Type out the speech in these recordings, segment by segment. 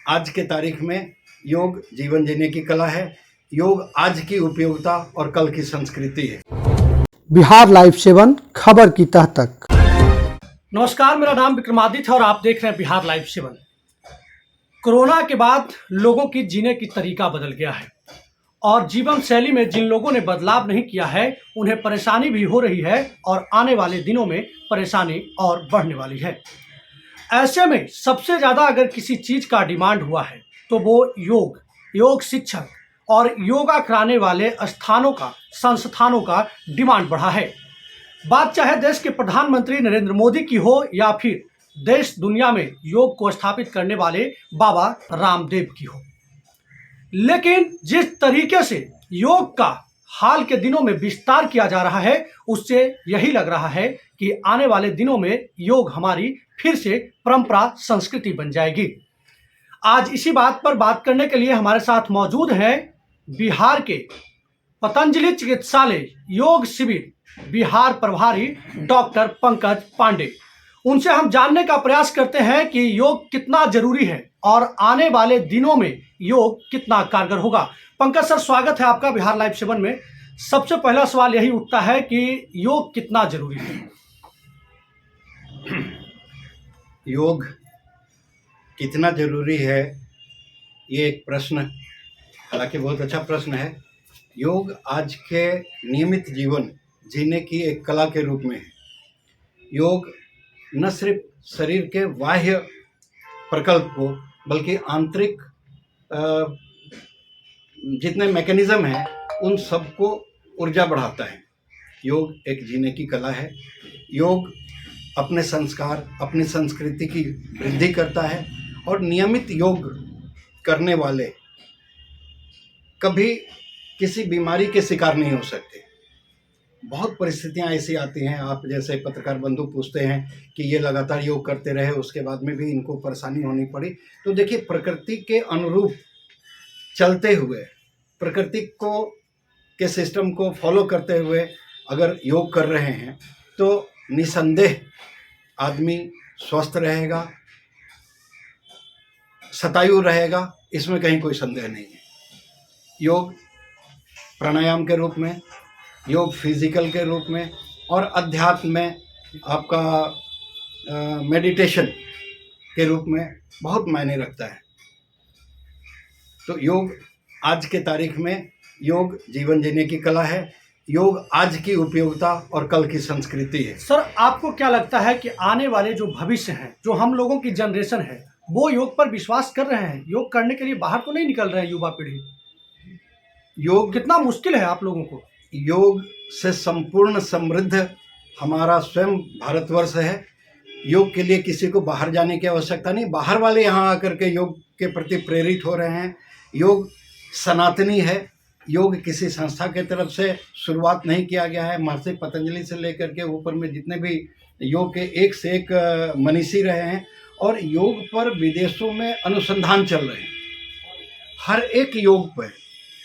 आज के तारीख में योग जीवन जीने की कला है। योग आज की उपयोगिता और कल की संस्कृति है। बिहार लाइव 7 खबर की तह तक। नमस्कार, मेरा नाम विक्रमादित्य है और आप देख रहे हैं बिहार लाइव 7। कोरोना के बाद लोगों की जीने की तरीका बदल गया है और जीवन शैली में जिन लोगों ने बदलाव नहीं किया है उन्हें परेशानी भी हो रही है और आने वाले दिनों में परेशानी और बढ़ने वाली है। ऐसे में सबसे ज़्यादा अगर किसी चीज़ का डिमांड हुआ है तो वो योग शिक्षक और योगा कराने वाले संस्थानों का डिमांड बढ़ा है। बात चाहे देश के प्रधानमंत्री नरेंद्र मोदी की हो या फिर देश दुनिया में योग को स्थापित करने वाले बाबा रामदेव की हो, लेकिन जिस तरीके से योग का हाल के दिनों में विस्तार किया जा रहा है उससे यही लग रहा है कि आने वाले दिनों में योग हमारी फिर से परंपरा संस्कृति बन जाएगी। आज इसी बात पर बात करने के लिए हमारे साथ मौजूद हैं बिहार के पतंजलि चिकित्सालय योग शिविर बिहार प्रभारी डॉक्टर पंकज पांडे। उनसे हम जानने का प्रयास करते हैं कि योग कितना जरूरी है और आने वाले दिनों में योग कितना कारगर होगा। पंकज सर, स्वागत है आपका बिहार लाइव 7 में। सबसे पहला सवाल यही उठता है कि योग कितना जरूरी है। योग कितना जरूरी है, ये एक प्रश्न, हालांकि बहुत अच्छा प्रश्न है। योग आज के नियमित जीवन जीने की एक कला के रूप में है। योग न सिर्फ शरीर के बाह्य प्रकल्प को बल्कि आंतरिक जितने मैकेनिज्म हैं उन सबको ऊर्जा बढ़ाता है। योग एक जीने की कला है। योग अपने संस्कार, अपनी संस्कृति की वृद्धि करता है और नियमित योग करने वाले कभी किसी बीमारी के शिकार नहीं हो सकते। बहुत परिस्थितियां ऐसी आती हैं, आप जैसे पत्रकार बंधु पूछते हैं कि ये लगातार योग करते रहे, उसके बाद में भी इनको परेशानी होनी पड़ी। तो देखिए, प्रकृति के अनुरूप चलते हुए, प्रकृति को के सिस्टम को फॉलो करते हुए अगर योग कर रहे हैं तो निसंदेह आदमी स्वस्थ रहेगा, शतायु रहेगा, इसमें कहीं कोई संदेह नहीं है। योग प्राणायाम के रूप में, योग फिजिकल के रूप में और अध्यात्म में आपका मेडिटेशन के रूप में बहुत मायने रखता है। तो योग आज के तारीख में योग जीवन जीने की कला है। योग आज की उपयोगिता और कल की संस्कृति है। सर, आपको क्या लगता है कि आने वाले जो भविष्य हैं, जो हम लोगों की जनरेशन है, वो योग पर विश्वास कर रहे हैं? योग करने के लिए बाहर तो नहीं निकल रहे हैं युवा पीढ़ी? योग कितना मुश्किल है आप लोगों को? योग से संपूर्ण समृद्ध हमारा स्वयं भारतवर्ष है। योग के लिए किसी को बाहर जाने की आवश्यकता नहीं। बाहर वाले यहाँ आकर के योग के प्रति प्रेरित हो रहे हैं। योग सनातनी है। योग किसी संस्था के तरफ से शुरुआत नहीं किया गया है। महर्षि पतंजलि से लेकर के ऊपर में जितने भी योग के एक से एक मनीषी रहे हैं और योग पर विदेशों में अनुसंधान चल रहे हैं। हर एक योग पर,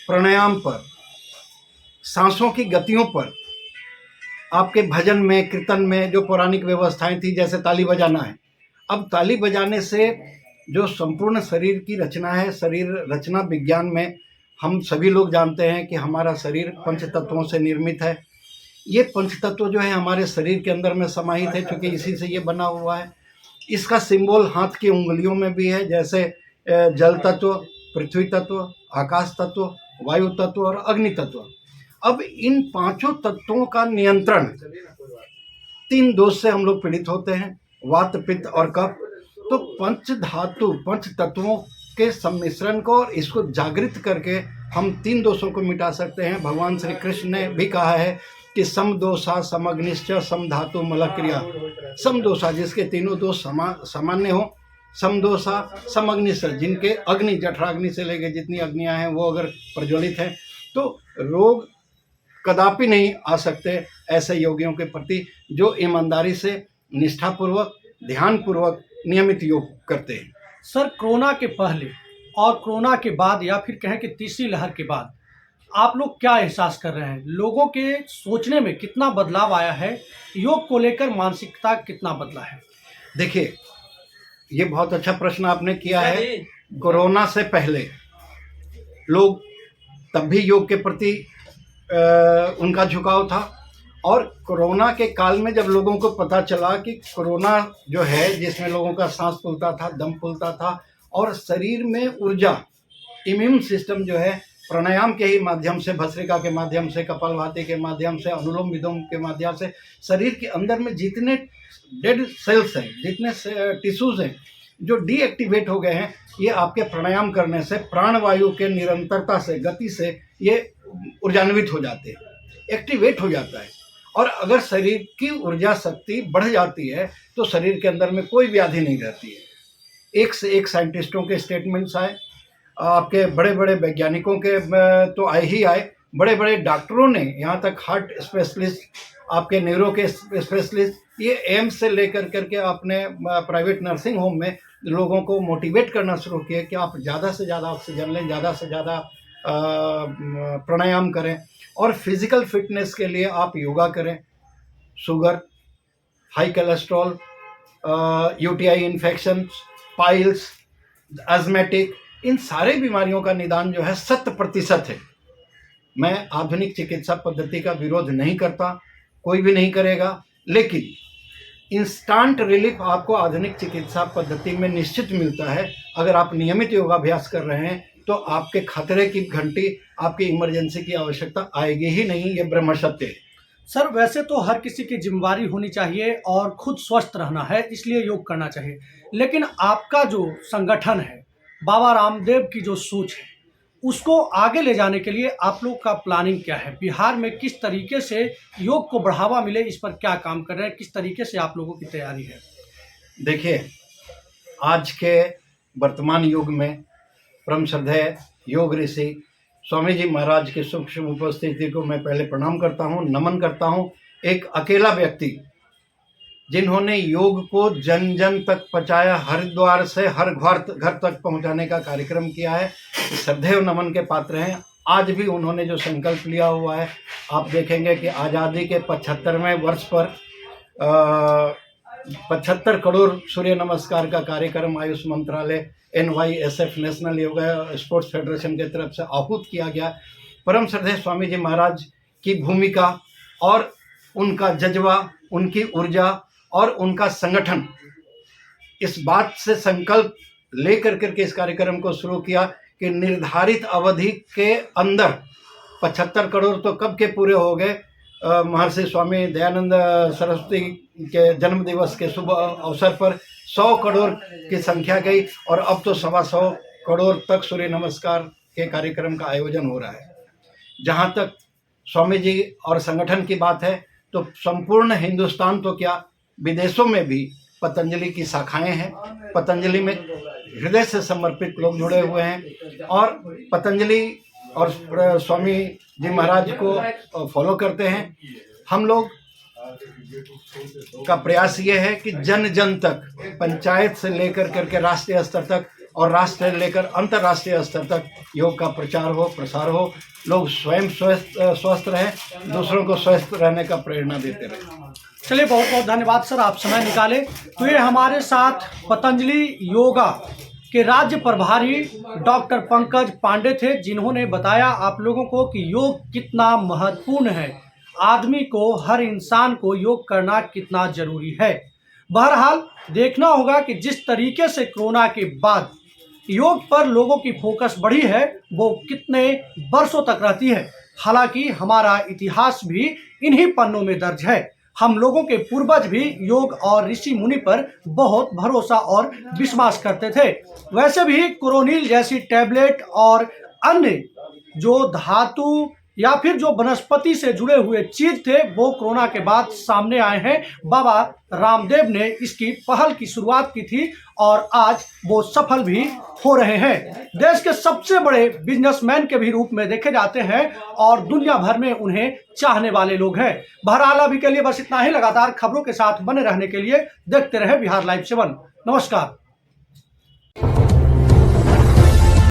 प्राणायाम पर, सांसों की गतियों पर, आपके भजन में, कीर्तन में जो पौराणिक व्यवस्थाएं थी, जैसे ताली बजाना है, अब ताली बजाने से जो संपूर्ण शरीर की रचना है, शरीर रचना विज्ञान में हम सभी लोग जानते हैं कि हमारा शरीर पंच तत्वों से निर्मित है। ये पंच तत्व जो है हमारे शरीर के अंदर में समाहित है, क्योंकि इसी से ये बना हुआ है। इसका सिंबल हाथ की उंगलियों में भी है, जैसे जल तत्व, पृथ्वी तत्व, आकाश तत्व, वायु तत्व और अग्नि तत्व। अब इन पांचों तत्वों का नियंत्रण, 3 दोष से हम लोग पीड़ित होते हैं, वात, पित्त और कफ। तो पंच धातु, पंच तत्वों के सम्मिश्रण को और इसको जागृत करके हम 3 दोषों को मिटा सकते हैं। भगवान श्री कृष्ण ने भी कहा है कि समदोषा समग्निश्च समधातु मल क्रिया। समदोषा जिसके तीनों दोष सामान्य हो, समदोषा समग्निश्च जिनके अग्नि, जठराग्नि से लेकर जितनी अग्नियां हैं वो अगर प्रज्वलित हैं तो रोग कदापि नहीं आ सकते ऐसे योगियों के प्रति जो ईमानदारी से, निष्ठापूर्वक, ध्यानपूर्वक नियमित योग करते हैं। सर, कोरोना के पहले और कोरोना के बाद या फिर कहें कि तीसरी लहर के बाद आप लोग क्या एहसास कर रहे हैं? लोगों के सोचने में कितना बदलाव आया है? योग को लेकर मानसिकता कितना बदला है? देखिए, ये बहुत अच्छा प्रश्न आपने किया है। कोरोना से पहले लोग तब भी योग के प्रति उनका झुकाव था, और कोरोना के काल में जब लोगों को पता चला कि कोरोना जो है, जिसमें लोगों का सांस फूलता था, दम फूलता था, और शरीर में ऊर्जा, इम्यून सिस्टम जो है प्राणायाम के ही माध्यम से, भस्त्रिका के माध्यम से, कपालभाति के माध्यम से, अनुलोम विलोम के माध्यम से शरीर के अंदर में जितने डेड सेल्स हैं, जितने टिश्यूज हैं जो डीएक्टिवेट हो गए हैं, ये आपके प्राणायाम करने से, प्राणवायु के निरंतरता से, गति से ये ऊर्जान्वित हो जाते हैं, एक्टिवेट हो जाता है। और अगर शरीर की ऊर्जा शक्ति बढ़ जाती है तो शरीर के अंदर में कोई व्याधि नहीं रहती है। एक से एक साइंटिस्टों के स्टेटमेंट्स आए, आपके बड़े बड़े वैज्ञानिकों के तो आए ही आए, बड़े बड़े डॉक्टरों ने, यहाँ तक हार्ट स्पेशलिस्ट, आपके न्यूरो के स्पेशलिस्ट, ये एम्स से लेकर करके आपने प्राइवेट नर्सिंग होम में लोगों को मोटिवेट करना शुरू किया कि आप ज़्यादा से ज़्यादा ऑक्सीजन लें, ज़्यादा से ज़्यादा प्राणायाम करें, और फिजिकल फिटनेस के लिए आप योगा करें। Sugar, high cholesterol, UTI infection, piles, asthmatic, इन सारे बीमारियों का निदान जो है 100% है। मैं आधुनिक चिकित्सा पद्धति का विरोध नहीं करता, कोई भी नहीं करेगा, लेकिन इंस्टेंट रिलीफ आपको आधुनिक चिकित्सा पद्धति में निश्चित मिलता है। अगर आप नियमित योगाभ्यास कर रहे हैं तो आपके खतरे की घंटी, आपकी इमरजेंसी की आवश्यकता आएगी ही नहीं, ये ब्रह्म सत्य है। सर, वैसे तो हर किसी की जिम्मेदारी होनी चाहिए और खुद स्वस्थ रहना है, इसलिए योग करना चाहिए, लेकिन आपका जो संगठन है, बाबा रामदेव की जो सोच है, उसको आगे ले जाने के लिए आप लोग का प्लानिंग क्या है? बिहार में किस तरीके से योग को बढ़ावा मिले, इस पर क्या काम कर रहे हैं? किस तरीके से आप लोगों की तैयारी है? देखिए, आज के वर्तमान युग में परम श्रद्धेय योग ऋषि स्वामी जी महाराज की सूक्ष्म उपस्थिति को मैं पहले प्रणाम करता हूँ, नमन करता हूँ। एक अकेला व्यक्ति जिन्होंने योग को जन जन तक पहुँचाया, हरिद्वार से हर घर तक पहुँचाने का कार्यक्रम किया है, श्रद्धेय नमन के पात्र हैं। आज भी उन्होंने जो संकल्प लिया हुआ है, आप देखेंगे कि आज़ादी के 75वें वर्ष पर 75 करोड़ सूर्य नमस्कार का कार्यक्रम आयुष मंत्रालय, NYSF, national yoga sports federation की तरफ से आहूत किया गया। परम श्रद्धेय स्वामी जी महाराज की भूमिका और उनका जज्बा, उनकी ऊर्जा और उनका संगठन, इस बात से संकल्प लेकर करके इस कार्यक्रम को शुरू किया कि निर्धारित अवधि के अंदर 75 करोड़ तो कब के पूरे हो गए। महर्षि स्वामी दयानंद सरस्वती के जन्म दिवस के शुभ अवसर पर 100 करोड़ की संख्या गई, और अब तो 125 करोड़ तक सूर्य नमस्कार के कार्यक्रम का आयोजन हो रहा है। जहाँ तक स्वामी जी और संगठन की बात है, तो संपूर्ण हिंदुस्तान तो क्या, विदेशों में भी पतंजलि की शाखाएं हैं। पतंजलि में हृदय से समर्पित लोग जुड़े हुए हैं और पतंजलि और स्वामी जी महाराज को फॉलो करते हैं। हम लोग का प्रयास ये है कि जन जन तक, पंचायत से लेकर करके राष्ट्रीय स्तर तक और राष्ट्र से लेकर अंतर्राष्ट्रीय स्तर तक योग का प्रचार हो, प्रसार हो। लोग स्वयं स्वस्थ रहें, दूसरों को स्वस्थ रहने का प्रेरणा देते रहें। चलिए, बहुत बहुत धन्यवाद सर, आप समय निकाले। तो ये हमारे साथ पतंजलि योगा के राज्य प्रभारी डॉक्टर पंकज पांडे थे, जिन्होंने बताया आप लोगों को कि योग कितना महत्वपूर्ण है, आदमी को, हर इंसान को योग करना कितना जरूरी है। बहरहाल देखना होगा कि जिस तरीके से कोरोना के बाद योग पर लोगों की फोकस बढ़ी है, वो कितने वर्षों तक रहती है। हालांकि हमारा इतिहास भी इन्हीं पन्नों में दर्ज है। हम लोगों के पूर्वज भी योग और ऋषि मुनि पर बहुत भरोसा और विश्वास करते थे। वैसे भी कोरोनिल जैसी टैबलेट और अन्य जो धातु या फिर जो वनस्पति से जुड़े हुए चीज थे, वो कोरोना के बाद सामने आए हैं। बाबा रामदेव ने इसकी पहल की शुरुआत की थी और आज वो सफल भी हो रहे हैं। देश के सबसे बड़े बिजनेसमैन के भी रूप में देखे जाते हैं और दुनिया भर में उन्हें चाहने वाले लोग हैं। बहरहाल अभी के लिए बस इतना ही। लगातार खबरों के साथ बने रहने के लिए देखते रहे बिहार लाइव 7। नमस्कार।